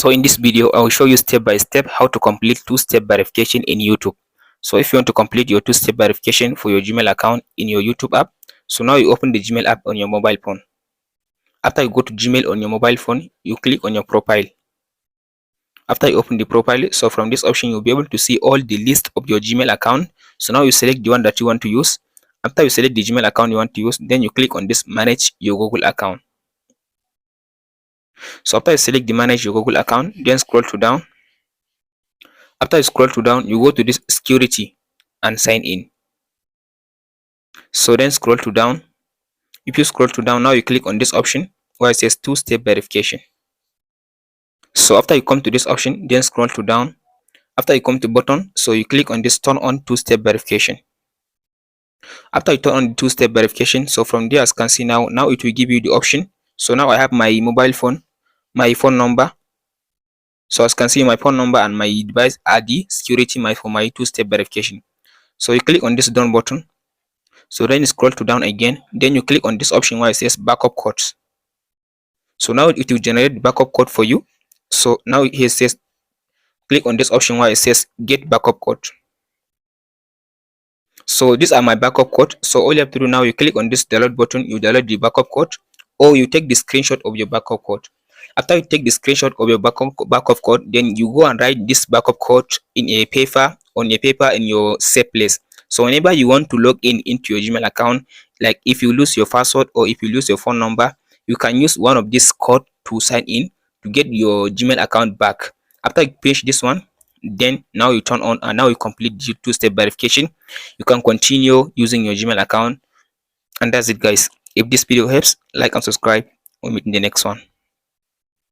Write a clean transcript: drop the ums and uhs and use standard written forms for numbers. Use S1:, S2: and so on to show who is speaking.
S1: So in this video, I will show you step by step how to complete two-step verification in YouTube. So if you want to complete your two-step verification for your Gmail account in your YouTube app, so now you open the Gmail app on your mobile phone. After you go to Gmail on your mobile phone, you click on your profile. After you open the profile, so from this option, you'll be able to see all the list of your Gmail account. So now you select the one that you want to use. After you select the Gmail account you want to use, then you click on this manage your Google account. So after you select the manage your Google account, then scroll to down. After you scroll to down, you go to this security and sign in. So then scroll to down. If you scroll to down, now you click on this option where it says two-step verification. So after you come to this option, then scroll to down. After you come to button, so you click on this turn on two-step verification. After you turn on the two-step verification, so from there as you can see now it will give you the option. So now I have my mobile phone, my phone number. So as you can see, my phone number and my device are the security for my two-step verification. So you click on this done button. So then you scroll to down again, then you click on this option where it says backup codes. So now it will generate the backup code for you. So now here it says click on this option where it says get backup code. So these are my backup code. So all you have to do now, you click on this download button, you download the backup code, or you take the screenshot of your backup code. After you take the screenshot of your backup code, then you go and write this backup code in a paper in your safe place. So whenever you want to log in into your Gmail account, like if you lose your password or if you lose your phone number, you can use one of this code to sign in to get your Gmail account back. After you finish this one, then now you turn on and now you complete the two-step verification. You can continue using your Gmail account, and that's it guys. If this video helps, like and subscribe. We'll meet in the next one.